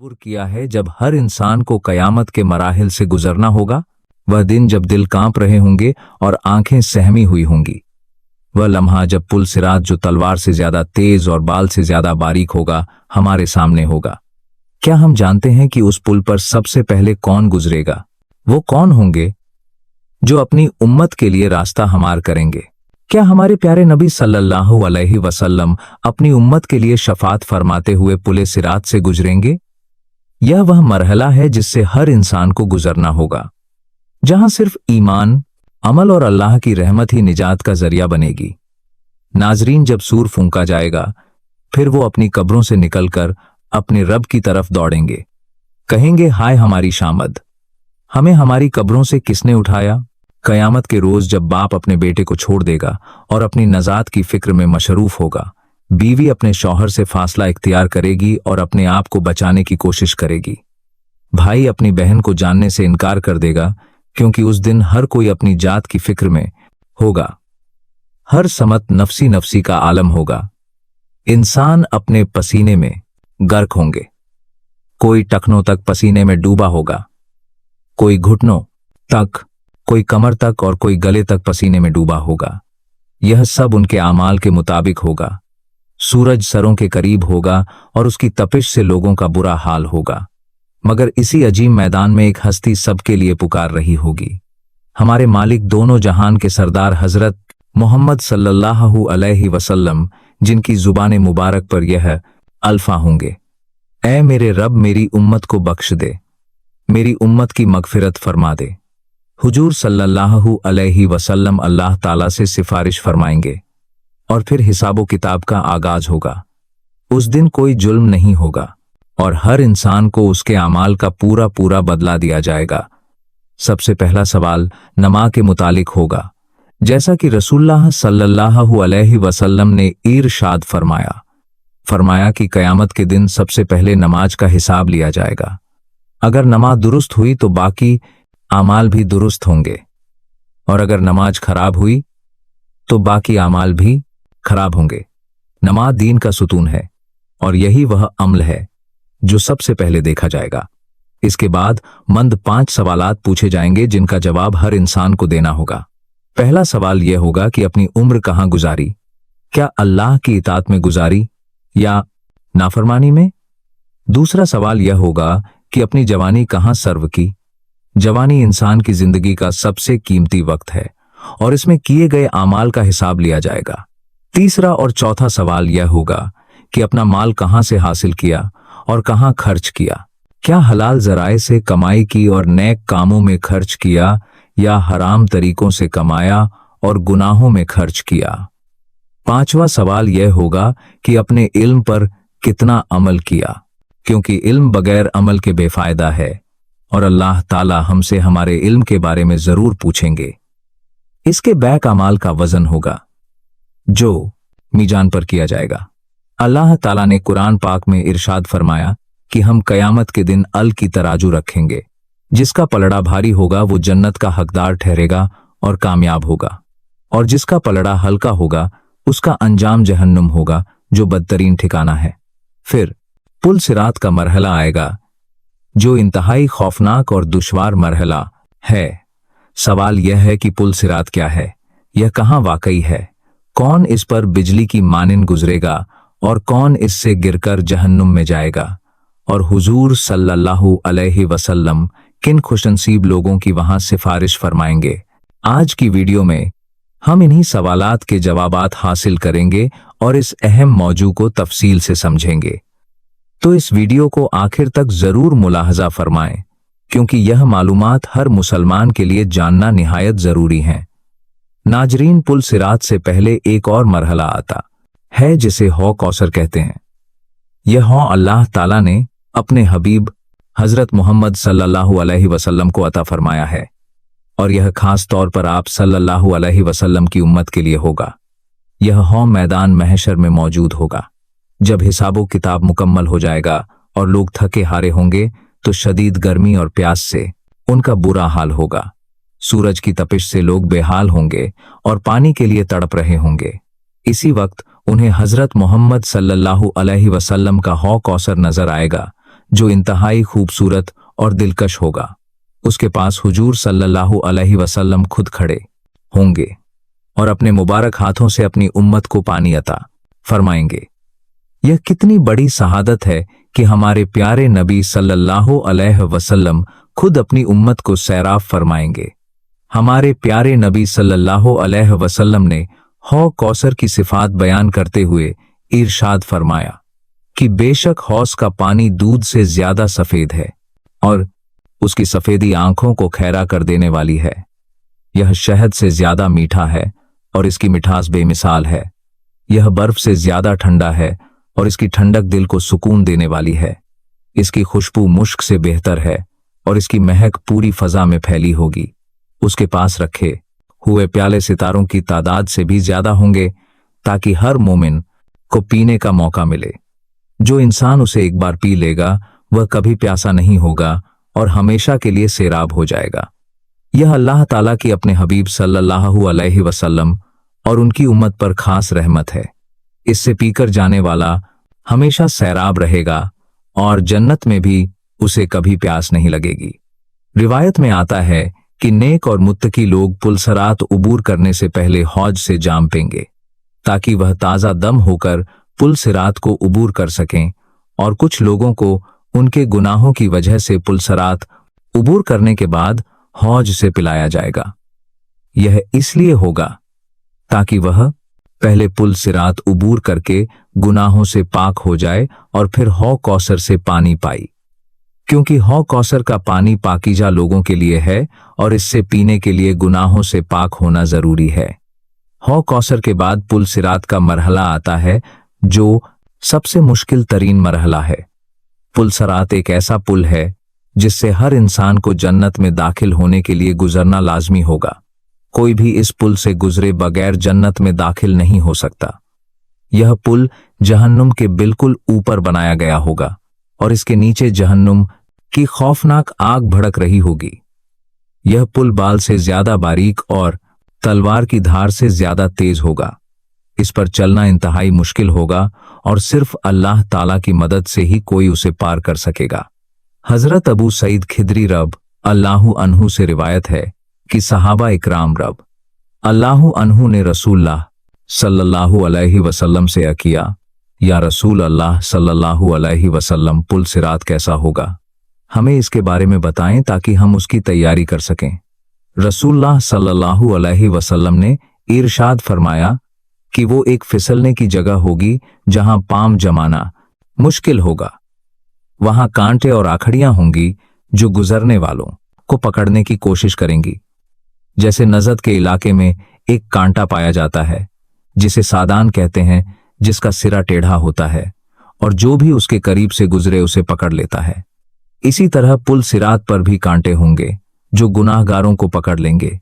तस्वुर किया है जब हर इंसान को कयामत के मराहिल से गुजरना होगा? वह दिन जब दिल कांप रहे होंगे और आंखें सहमी हुई होंगी। वह लम्हा जब पुल सिरात, जो तलवार से ज्यादा तेज और बाल से ज्यादा बारीक होगा, हमारे सामने होगा। क्या हम जानते हैं कि उस पुल पर सबसे पहले कौन गुजरेगा? वो कौन होंगे जो अपनी उम्मत के लिए रास्ता हमार करेंगे? क्या हमारे प्यारे नबी सल्लल्लाहु अलैहि वसल्लम अपनी उम्मत के लिए शफात फरमाते हुए पुले सिरात से गुजरेंगे? यह वह मरहला है जिससे हर इंसान को गुजरना होगा, जहां सिर्फ ईमान, अमल और अल्लाह की रहमत ही निजात का जरिया बनेगी। नाजरीन, जब सूर फूंका जाएगा, फिर वो अपनी कब्रों से निकलकर अपने रब की तरफ दौड़ेंगे। कहेंगे, हाय हमारी शामद, हमें हमारी कब्रों से किसने उठाया? कयामत के रोज जब बाप अपने बेटे को छोड़ देगा और अपनी नजात की फिक्र में मशरूफ होगा, बीवी अपने शौहर से फासला इख्तियार करेगी और अपने आप को बचाने की कोशिश करेगी। भाई अपनी बहन को जानने से इनकार कर देगा, क्योंकि उस दिन हर कोई अपनी जात की फिक्र में होगा। हर समत नफसी नफसी का आलम होगा। इंसान अपने पसीने में गर्क होंगे। कोई टखनों तक पसीने में डूबा होगा, कोई घुटनों तक, कोई कमर तक और कोई गले तक पसीने में डूबा होगा। यह सब उनके आमाल के मुताबिक होगा। सूरज सरों के करीब होगा और उसकी तपिश से लोगों का बुरा हाल होगा। मगर इसी अजीम मैदान में एक हस्ती सबके लिए पुकार रही होगी। हमारे मालिक, दोनों जहान के सरदार हजरत मोहम्मद सल्लल्लाहु अलैहि वसल्लम, जिनकी जुबान मुबारक पर यह अल्फा होंगे, ऐ मेरे रब, मेरी उम्मत को बख्श दे, मेरी उम्मत की मगफिरत फरमा दे। हुजूर सल्लल्लाहु अलैहि वसल्लम अल्लाह ताला से सिफारिश फरमाएंगे और फिर हिसाबो किताब का आगाज होगा। उस दिन कोई जुल्म नहीं होगा और हर इंसान को उसके अमाल का पूरा पूरा बदला दिया जाएगा। सबसे पहला सवाल नमाज के मुतालिक होगा, जैसा कि रसूलुल्लाह सल्लल्लाहु अलैहि वसल्लम ने इरशाद फरमाया कि कयामत के दिन सबसे पहले नमाज का हिसाब लिया जाएगा। अगर नमाज दुरुस्त हुई तो बाकी आमाल भी दुरुस्त होंगे, और अगर नमाज खराब हुई तो बाकी आमाल भी खराब होंगे। नमाज दीन का सुतून है और यही वह अमल है जो सबसे पहले देखा जाएगा। इसके बाद मंद 5 सवालात पूछे जाएंगे, जिनका जवाब हर इंसान को देना होगा। पहला सवाल यह होगा कि अपनी उम्र कहां गुजारी? क्या अल्लाह की इताअत में गुजारी या नाफरमानी में? दूसरा सवाल यह होगा कि अपनी जवानी कहां सर्व की? जवानी इंसान की जिंदगी का सबसे कीमती वक्त है और इसमें किए गए आमाल का हिसाब लिया जाएगा। तीसरा और चौथा सवाल यह होगा कि अपना माल कहां से हासिल किया और कहां खर्च किया? क्या हलाल जराए से कमाई की और नेक कामों में खर्च किया, या हराम तरीकों से कमाया और गुनाहों में खर्च किया? पांचवा सवाल यह होगा कि अपने इल्म पर कितना अमल किया, क्योंकि इल्म बगैर अमल के बेफायदा है और अल्लाह ताला हमसे हमारे इल्म के बारे में जरूर पूछेंगे। इसके बैक अमाल का वजन होगा जो मीजान पर किया जाएगा। अल्लाह ताला ने कुरान पाक में इरशाद फरमाया कि हम कयामत के दिन अल की तराजू रखेंगे, जिसका पलड़ा भारी होगा वो जन्नत का हकदार ठहरेगा और कामयाब होगा, और जिसका पलड़ा हल्का होगा उसका अंजाम जहन्नुम होगा, जो बदतरीन ठिकाना है। फिर पुल सिरात का मरहला आएगा, जो इंतहाई खौफनाक और दुश्वार मरहला है। सवाल यह है कि पुल सिरात क्या है, यह कहां वाकई है, कौन इस पर बिजली की मानिंद गुजरेगा और कौन इससे गिरकर जहन्नुम में जाएगा, और हुजूर सल्लल्लाहु अलैहि वसल्लम किन खुशनसीब लोगों की वहां सिफारिश फरमाएंगे। आज की वीडियो में हम इन्हीं सवालात के जवाबात हासिल करेंगे और इस अहम मौजू को तफसील से समझेंगे। तो इस वीडियो को आखिर तक जरूर मुलाहजा फरमाएं, क्योंकि यह मालूमात हर मुसलमान के लिए जानना निहायत जरूरी है। नाजरीन, पुल सिरात से पहले एक और मरहला आता है जिसे हौ कौसर कहते हैं। यह हौ अल्लाह ताला ने अपने हबीब हजरत मोहम्मद सल्लल्लाहु अलैहि वसल्लम को अता फरमाया है, और यह खास तौर पर आप सल्लल्लाहु अलैहि वसल्लम की उम्मत के लिए होगा। यह हौ मैदान महशर में मौजूद होगा। जब हिसाबो किताब मुकम्मल हो जाएगा और लोग थके हारे होंगे, तो शदीद गर्मी और प्यास से उनका बुरा हाल होगा। सूरज की तपिश से लोग बेहाल होंगे और पानी के लिए तड़प रहे होंगे। इसी वक्त उन्हें हजरत मोहम्मद सल्लल्लाहु अलैहि वसल्लम का हौ कौसर नजर आएगा, जो इंतहाई खूबसूरत और दिलकश होगा। उसके पास हुजूर सल्लल्लाहु अलैहि वसल्लम खुद खड़े होंगे और अपने मुबारक हाथों से अपनी उम्मत को पानी अता फरमाएंगे। यह कितनी बड़ी शहादत है कि हमारे प्यारे नबी सल्लल्लाहु अलैहि वसल्लम खुद अपनी उम्मत को सैराब फरमाएंगे। हमारे प्यारे नबी सल्लल्लाहु अलैहि वसल्लम ने हौज़ कौसर की सिफात बयान करते हुए इरशाद फरमाया कि बेशक हौज़ का पानी दूध से ज्यादा सफेद है और उसकी सफेदी आंखों को खैरा कर देने वाली है। यह शहद से ज्यादा मीठा है और इसकी मिठास बेमिसाल है। यह बर्फ से ज्यादा ठंडा है और इसकी ठंडक दिल को सुकून देने वाली है। इसकी खुशबू मुश्क से बेहतर है और इसकी महक पूरी फजा में फैली होगी। उसके पास रखे हुए प्याले सितारों की तादाद से भी ज्यादा होंगे, ताकि हर मोमिन को पीने का मौका मिले। जो इंसान उसे एक बार पी लेगा वह कभी प्यासा नहीं होगा और हमेशा के लिए सैराब हो जाएगा। यह अल्लाह ताला की अपने हबीब सल्लल्लाहु अलैहि वसल्लम और उनकी उम्मत पर खास रहमत है। इससे पीकर जाने वाला हमेशा सैराब रहेगा और जन्नत में भी उसे कभी प्यास नहीं लगेगी। रिवायत में आता है कि नेक और मुत्तकी लोग पुलसरात उबूर करने से पहले हौज से जाम पेंगे, ताकि वह ताज़ा दम होकर पुलसरात को उबूर कर सकें, और कुछ लोगों को उनके गुनाहों की वजह से पुलसरात उबूर करने के बाद हौज से पिलाया जाएगा। यह इसलिए होगा ताकि वह पहले पुलसरात उबूर करके गुनाहों से पाक हो जाए और फिर हौज़ कौसर से पानी पाई, क्योंकि हौज़ कौसर का पानी पाकीज़ा लोगों के लिए है और इससे पीने के लिए गुनाहों से पाक होना जरूरी है। हौज़ कौसर के बाद पुलसरात का मरहला आता है, जो सबसे मुश्किल तरीन मरहला है। पुलसरात एक ऐसा पुल है जिससे हर इंसान को जन्नत में दाखिल होने के लिए गुजरना लाजमी होगा। कोई भी इस पुल से गुजरे बगैर जन्नत में दाखिल नहीं हो सकता। यह पुल जहन्नुम के बिल्कुल ऊपर बनाया गया होगा और इसके नीचे जहन्नुम की खौफनाक आग भड़क रही होगी। यह पुल बाल से ज्यादा बारीक और तलवार की धार से ज्यादा तेज होगा। इस पर चलना इंतहाई मुश्किल होगा और सिर्फ अल्लाह ताला की मदद से ही कोई उसे पार कर सकेगा। हजरत अबू सईद खिदरी रब अल्लाहु अन्हु से रिवायत है कि सहाबा इकराम रब अल्लाहु अन्हु ने रसूलुल्लाह सल्लल्लाहु अलैहि वसल्लम से किया, या रसूल अल्लाह सल्लल्लाहु अलैहि वसल्लम, पुल सिरात कैसा होगा? हमें इसके बारे में बताएं ताकि हम उसकी तैयारी कर सकें। रसूलुल्लाह सल्लल्लाहु अलैहि वसल्लम ने इरशाद फरमाया कि वो एक फिसलने की जगह होगी जहां पांव जमाना मुश्किल होगा। वहां कांटे और आखड़ियां होंगी जो गुजरने वालों को पकड़ने की कोशिश करेंगी। जैसे नजद के इलाके में एक कांटा पाया जाता है जिसे सादान कहते हैं, जिसका सिरा टेढ़ा होता है और जो भी उसके करीब से गुजरे उसे पकड़ लेता है। इसी तरह पुल सिरात पर भी कांटे होंगे जो गुनाहगारों को पकड़ लेंगे।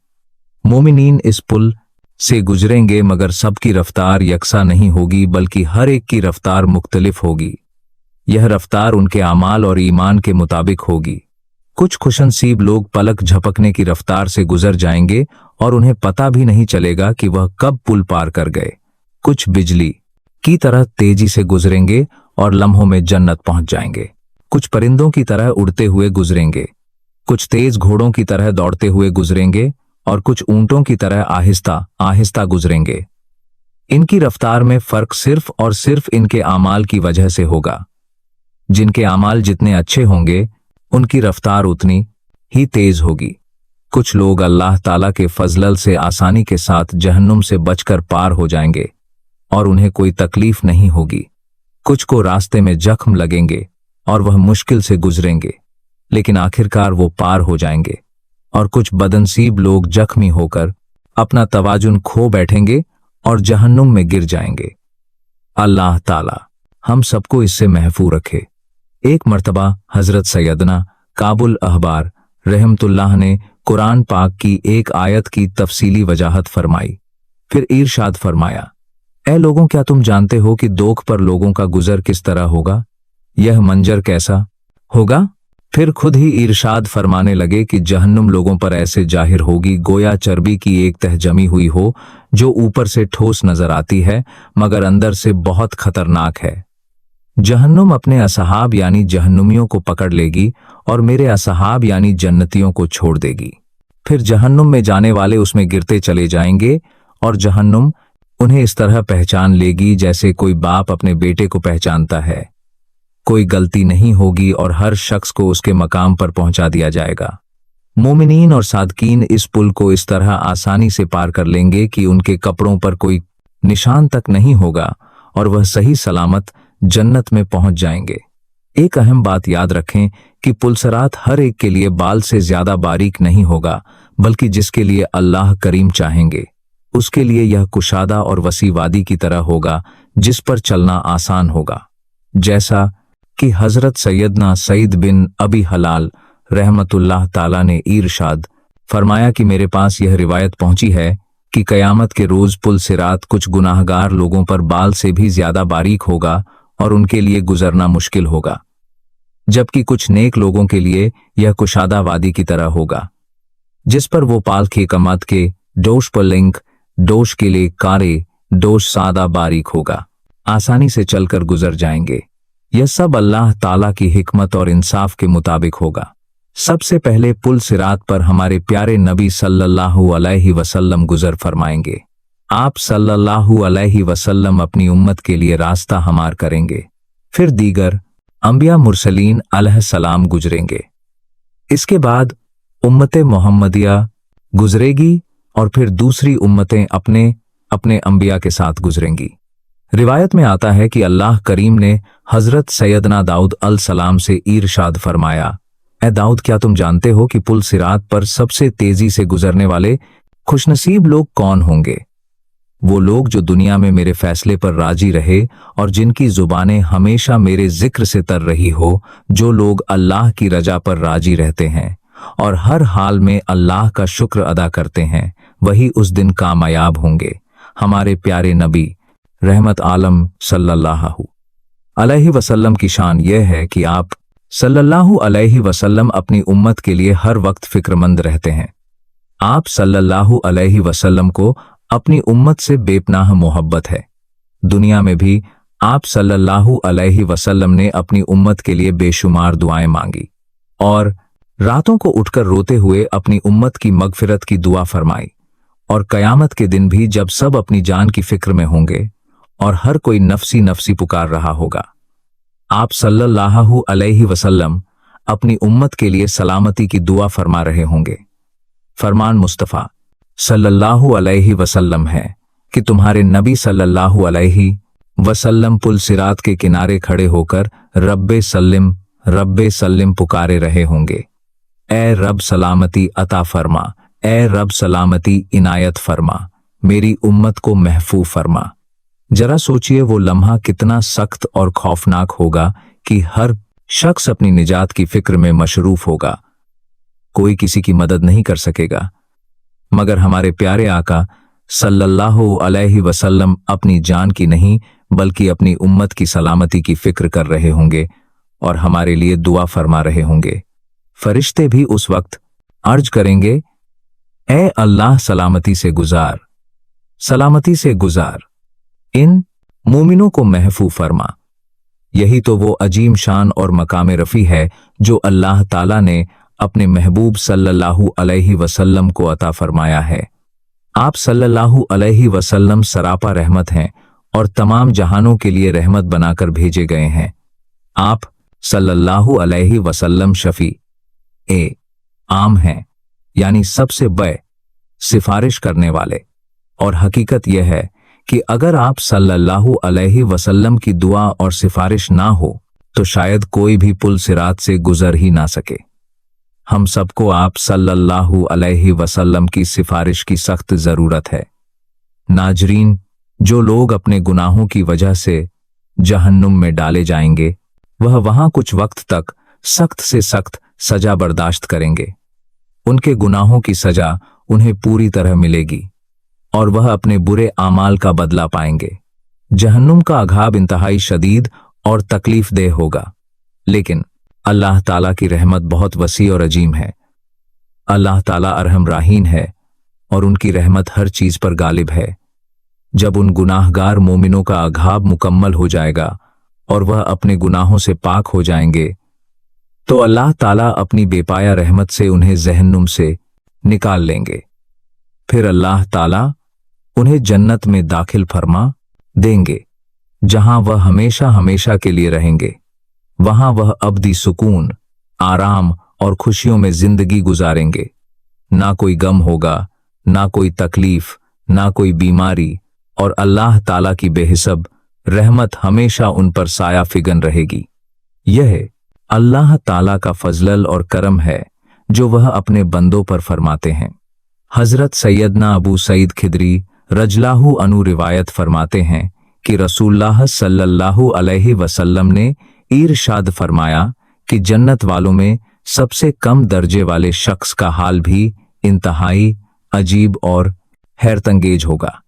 मोमिनीन इस पुल से गुजरेंगे, मगर सबकी रफ्तार यकसा नहीं होगी, बल्कि हर एक की रफ्तार मुख्तलिफ होगी। यह रफ्तार उनके आमाल और ईमान के मुताबिक होगी। कुछ खुशनसीब लोग पलक झपकने की रफ्तार से गुजर जाएंगे और उन्हें पता भी नहीं चलेगा कि वह कब पुल पार कर गए। कुछ बिजली की तरह तेजी से गुजरेंगे और लम्हों में जन्नत पहुंच जाएंगे। कुछ परिंदों की तरह उड़ते हुए गुजरेंगे, कुछ तेज घोड़ों की तरह दौड़ते हुए गुजरेंगे और कुछ ऊंटों की तरह आहिस्ता आहिस्ता गुजरेंगे। इनकी रफ्तार में फर्क सिर्फ और सिर्फ इनके आमाल की वजह से होगा। जिनके आमाल जितने अच्छे होंगे उनकी रफ्तार उतनी ही तेज होगी। कुछ लोग अल्लाह ताला के फजलल से आसानी के साथ जहन्नुम से बचकर पार हो जाएंगे और उन्हें कोई तकलीफ नहीं होगी। कुछ को रास्ते में जख्म लगेंगे और वह मुश्किल से गुजरेंगे, लेकिन आखिरकार वो पार हो जाएंगे। और कुछ बदनसीब लोग जख्मी होकर अपना तवाजुन खो बैठेंगे और जहन्नुम में गिर जाएंगे। अल्लाह ताला हम सबको इससे महफूज रखे। एक मर्तबा हजरत सैयदना काबुल अहबार रहमतुल्लाह ने कुरान पाक की एक आयत की तफसीली वजाहत फरमाई। फिर इरशाद फरमाया, ऐ लोगों, क्या तुम जानते हो कि दोख पर लोगों का गुजर किस तरह होगा? यह मंजर कैसा होगा? फिर खुद ही इरशाद फरमाने लगे कि जहन्नुम लोगों पर ऐसे जाहिर होगी गोया चर्बी की एक तह जमी हुई हो, जो ऊपर से ठोस नजर आती है मगर अंदर से बहुत खतरनाक है। जहन्नुम अपने असहाब यानी जहन्नुमियों को पकड़ लेगी और मेरे असहाब यानी जन्नतियों को छोड़ देगी। फिर जहन्नुम में जाने वाले उसमें गिरते चले जाएंगे और जहन्नुम उन्हें इस तरह पहचान लेगी जैसे कोई बाप अपने बेटे को पहचानता है। कोई गलती नहीं होगी और हर शख्स को उसके मकाम पर पहुंचा दिया जाएगा। मोमिनीन और सादकीन इस पुल को इस तरह आसानी से पार कर लेंगे कि उनके कपड़ों पर कोई निशान तक नहीं होगा और वह सही सलामत जन्नत में पहुंच जाएंगे। एक अहम बात याद रखें कि पुलसरात हर एक के लिए बाल से ज्यादा बारीक नहीं होगा, बल्कि जिसके लिए अल्लाह करीम चाहेंगे उसके लिए यह कुशादा और वसी वादी की तरह होगा जिस पर चलना आसान होगा। जैसा कि हजरत सैयदना सईद बिन अबी हलाल रहमतुल्लाह ताला ने इरशाद फरमाया कि मेरे पास यह रिवायत पहुंची है कि कयामत के रोज पुल सिरात कुछ गुनाहगार लोगों पर बाल से भी ज्यादा बारीक होगा और उनके लिए गुजरना मुश्किल होगा, जबकि कुछ नेक लोगों के लिए यह कुशादा वादी की तरह होगा जिस पर वो पाल के कमत के डोश पलिंक डोश के लिए कारे डोश सादा बारीक होगा, आसानी से चलकर गुजर जाएंगे। यह सब अल्लाह ताला की हिकमत और इंसाफ के मुताबिक होगा। सबसे पहले पुल सिरात पर हमारे प्यारे नबी सल्लल्लाहु अलैहि वसल्लम गुजर फरमाएंगे। आप सल्लल्लाहु अलैहि वसल्लम अपनी उम्मत के लिए रास्ता हमार करेंगे। फिर दीगर अंबिया मुरसलीन अलैहिस्सलाम गुजरेंगे। इसके बाद उम्मत मोहम्मदिया गुजरेगी और फिर दूसरी उम्मतें अपने अपने अंबिया के साथ गुजरेंगी। रिवायत में आता है कि अल्लाह करीम ने हजरत सैयदना दाऊद अलैहिस्सलाम से इरशाद फरमाया, ए दाऊद, क्या तुम जानते हो कि पुल सिरात पर सबसे तेजी से गुजरने वाले खुशनसीब लोग कौन होंगे? वो लोग जो दुनिया में मेरे फैसले पर राजी रहे और जिनकी जुबानें हमेशा मेरे जिक्र से तर रही हो, जो लोग अल्लाह की रजा पर राजी रहते हैं और हर हाल में अल्लाह का शुक्र अदा करते हैं, वही उस दिन कामयाब होंगे। हमारे प्यारे नबी रहमत आलम सल्लल्लाहु अलैहि वसल्लम की शान यह है कि आप सल्लल्लाहु अलैहि वसल्लम अपनी उम्मत के लिए हर वक्त फिक्रमंद रहते हैं। आप सल्लल्लाहु अलैहि वसल्लम को अपनी उम्मत से बेपनाह मोहब्बत है। दुनिया में भी आप सल्लल्लाहु अलैहि वसल्लम ने अपनी उम्मत के लिए बेशुमार दुआएं मांगी और रातों को उठकर रोते हुए अपनी उम्मत की मगफिरत की दुआ फरमाई। और कयामत के दिन भी जब सब अपनी जान की फिक्र में होंगे और हर कोई नफसी नफसी पुकार रहा होगा, आप सल्लल्लाहु अलैहि वसल्लम अपनी उम्मत के लिए सलामती की दुआ फरमा रहे होंगे। फरमान मुस्तफ़ा सल्लल्लाहु अलैहि वसल्लम है कि तुम्हारे नबी सल्लल्लाहु अलैहि वसल्लम पुल सिरात के किनारे खड़े होकर रब्बे सल्लिम पुकारे रहे होंगे, ए रब सलामती अता फरमा, ए रब सलामती इनायत फरमा, मेरी उम्मत को महफूज फरमा। जरा सोचिए वो लम्हा कितना सख्त और खौफनाक होगा कि हर शख्स अपनी निजात की फिक्र में मशरूफ होगा। कोई किसी की मदद नहीं कर सकेगा मगर हमारे प्यारे आका सल्लल्लाहु अलैहि वसल्लम अपनी जान की नहीं बल्कि अपनी उम्मत की सलामती की फिक्र कर रहे होंगे और हमारे लिए दुआ फरमा रहे होंगे। फरिश्ते भी उस वक्त अर्ज करेंगे, ए अल्लाह सलामती से गुजार, इन मोमिनों को महफूज फरमा। यही तो वो अजीम शान और मकाम रफ़ी है जो अल्लाह ताला ने अपने महबूब सल्लल्लाहु अलैहि वसल्लम को अता फरमाया है। आप सल्लल्लाहु अलैहि वसल्लम सरापा रहमत हैं और तमाम जहानों के लिए रहमत बनाकर भेजे गए हैं। आप सल्लल्लाहु अलैहि वसल्लम शफी आम हैं, यानी सबसे बड़े सिफारिश करने वाले। और हकीकत यह है कि अगर आप सल्लल्लाहु अलैहि वसल्लम की दुआ और सिफारिश ना हो तो शायद कोई भी पुल सिरात से गुजर ही ना सके। हम सबको आप सल्लल्लाहु अलैहि वसल्लम की सिफारिश की सख्त जरूरत है। नाजरीन, जो लोग अपने गुनाहों की वजह से जहन्नुम में डाले जाएंगे वह वहां कुछ वक्त तक सख्त से सख्त सजा बर्दाश्त करेंगे। उनके गुनाहों की सजा उन्हें पूरी तरह मिलेगी और वह अपने बुरे आमाल का बदला पाएंगे। जहन्नुम का अघाब इंतहाई शदीद और तकलीफ देह होगा, लेकिन अल्लाह ताला की रहमत बहुत वसी और अजीम है। अल्लाह ताला अरहम राहीम है और उनकी रहमत हर चीज पर गालिब है। जब उन गुनाहगार मोमिनों का अघाब मुकम्मल हो जाएगा और वह अपने गुनाहों से पाक हो जाएंगे तो अल्लाह ताला अपनी बेपाया रहमत से उन्हें जहन्नुम से निकाल लेंगे। फिर अल्लाह ताला उन्हें जन्नत में दाखिल फरमा देंगे, जहां वह हमेशा हमेशा के लिए रहेंगे। वहां वह अब्दी सुकून, आराम और खुशियों में जिंदगी गुजारेंगे। ना कोई गम होगा, ना कोई तकलीफ, ना कोई बीमारी, और अल्लाह ताला की बेहिसाब रहमत हमेशा उन पर साया फिगन रहेगी। यह अल्लाह ताला का फजल और करम है जो वह अपने बंदों पर फरमाते हैं। हजरत सैयदना अबू सईद खिदरी रजलाहु अनु रिवायत फरमाते हैं कि रसूलुल्लाह सल्लल्लाहु अलैहि वसल्लम ने इरशाद फरमाया कि जन्नत वालों में सबसे कम दर्जे वाले शख्स का हाल भी इंतहाई अजीब और हैरतंगेज होगा।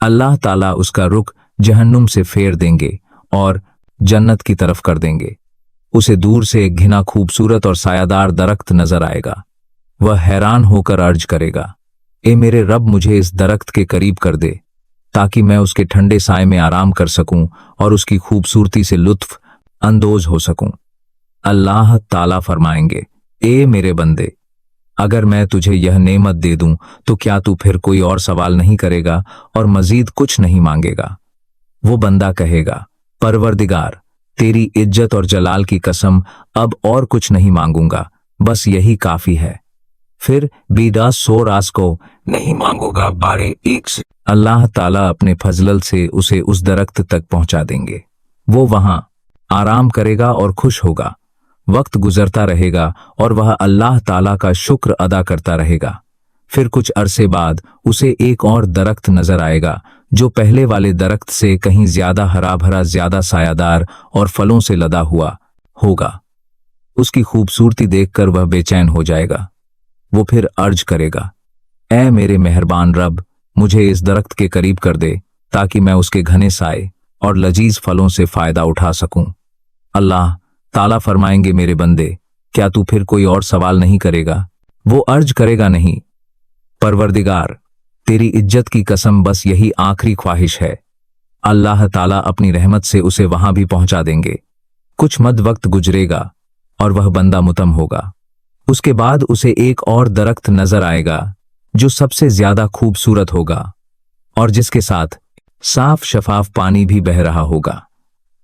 अल्लाह ताला उसका रुख जहन्नुम से फेर देंगे और जन्नत की तरफ कर देंगे। उसे दूर से एक घिना खूबसूरत और सायादार दरख्त नजर आएगा। वह हैरान होकर अर्ज करेगा, ए मेरे रब, मुझे इस दरख्त के करीब कर दे ताकि मैं उसके ठंडे साए में आराम कर सकूं और उसकी खूबसूरती से लुत्फ अंदोज हो सकूं। अल्लाह ताला फरमाएंगे, ए मेरे बंदे, अगर मैं तुझे यह नेमत दे दूं तो क्या तू फिर कोई और सवाल नहीं करेगा और मजीद कुछ नहीं मांगेगा? वो बंदा कहेगा, परवरदिगार, तेरी इज्जत और जलाल की कसम, अब और कुछ नहीं मांगूंगा, बस यही काफी है। फिर बीदा सो रास को नहीं मांगूंगा बारे एक से अल्लाह ताला अपने फजलल से उसे उस दरख्त तक पहुंचा देंगे। वो वहां आराम करेगा और खुश होगा। वक्त गुजरता रहेगा और वह अल्लाह ताला का शुक्र अदा करता रहेगा। फिर कुछ अरसे बाद उसे एक और दरख्त नजर आएगा जो पहले वाले दरख्त से कहीं ज्यादा हरा भरा, ज्यादा सायादार और फलों से लदा हुआ होगा। उसकी खूबसूरती देखकर वह बेचैन हो जाएगा। वो फिर अर्ज करेगा, ऐ मेरे मेहरबान रब, मुझे इस दरख्त के करीब कर दे ताकि मैं उसके घने साए और लजीज फलों से फायदा उठा सकूं। अल्लाह ताला फरमाएंगे, मेरे बंदे, क्या तू फिर कोई और सवाल नहीं करेगा? वो अर्ज करेगा, नहीं परवरदिगार, तेरी इज्जत की कसम, बस यही आखिरी ख्वाहिश है। अल्लाह ताला अपनी रहमत से उसे वहां भी पहुंचा देंगे। कुछ मद वक्त गुजरेगा और वह बंदा मुतम होगा। उसके बाद उसे एक और दरख्त नजर आएगा जो सबसे ज्यादा खूबसूरत होगा और जिसके साथ साफ शफाफ पानी भी बह रहा होगा।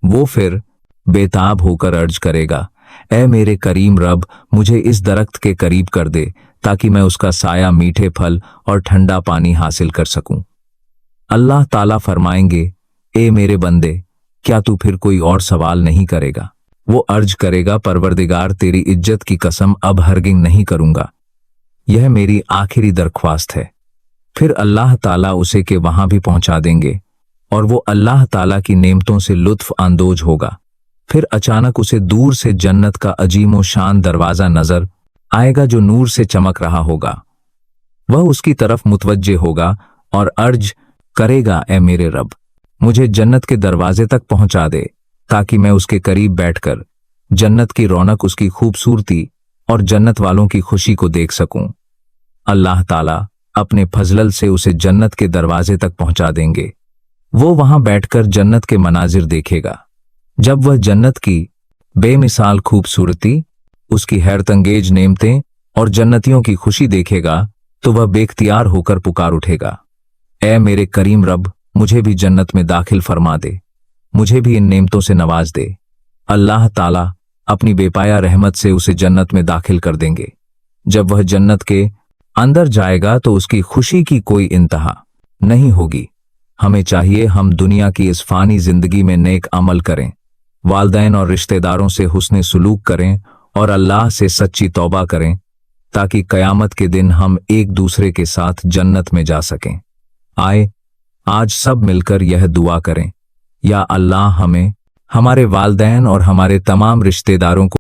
वो फिर बेताब होकर अर्ज करेगा, ऐ मेरे करीम रब, मुझे इस दरख्त के करीब कर दे ताकि मैं उसका साया, मीठे फल और ठंडा पानी हासिल कर सकूं। अल्लाह ताला फरमाएंगे, ए मेरे बंदे, क्या तू फिर कोई और सवाल नहीं करेगा? वो अर्ज करेगा, परवरदिगार, तेरी इज्जत की कसम, अब हरगिज़ नहीं करूंगा। यह मेरी आखिरी दरख्वास्त है। फिर अल्लाह ताला उसे के वहां भी पहुंचा देंगे और वो अल्लाह ताला की नेमतों से लुत्फ अंदोज होगा। फिर अचानक उसे दूर से जन्नत का अजीमो शान दरवाजा नजर आएगा जो नूर से चमक रहा होगा। वह उसकी तरफ मुतवज्जे होगा और अर्ज करेगा, ए मेरे रब, मुझे जन्नत के दरवाजे तक पहुंचा दे ताकि मैं उसके करीब बैठकर जन्नत की रौनक, उसकी खूबसूरती और जन्नत वालों की खुशी को देख सकूं। अल्लाह ताला अपने फजलल से उसे जन्नत के दरवाजे तक पहुंचा देंगे। वो वहां बैठकर जन्नत के मनाजिर देखेगा। जब वह जन्नत की बेमिसाल खूबसूरती, उसकी हैरतंगेज नेमतें और जन्नतियों की खुशी देखेगा तो वह बेख्तियार होकर पुकार उठेगा, ऐ मेरे करीम रब, मुझे भी जन्नत में दाखिल फरमा दे, मुझे भी इन नेमतों से नवाज दे। अल्लाह ताला अपनी बेपाया रहमत से उसे जन्नत में दाखिल कर देंगे। जब वह जन्नत के अंदर जाएगा तो उसकी खुशी की कोई इंतहा नहीं होगी। हमें चाहिए हम दुनिया की इस फानी जिंदगी में नेक अमल करें, वालदैन और रिश्तेदारों से हुस्ने सुलूक करें और अल्लाह से सच्ची तौबा करें ताकि कयामत के दिन हम एक दूसरे के साथ जन्नत में जा सकें। आए आज सब मिलकर यह दुआ करें, या अल्लाह हमें, हमारे वालदैन और हमारे तमाम रिश्तेदारों को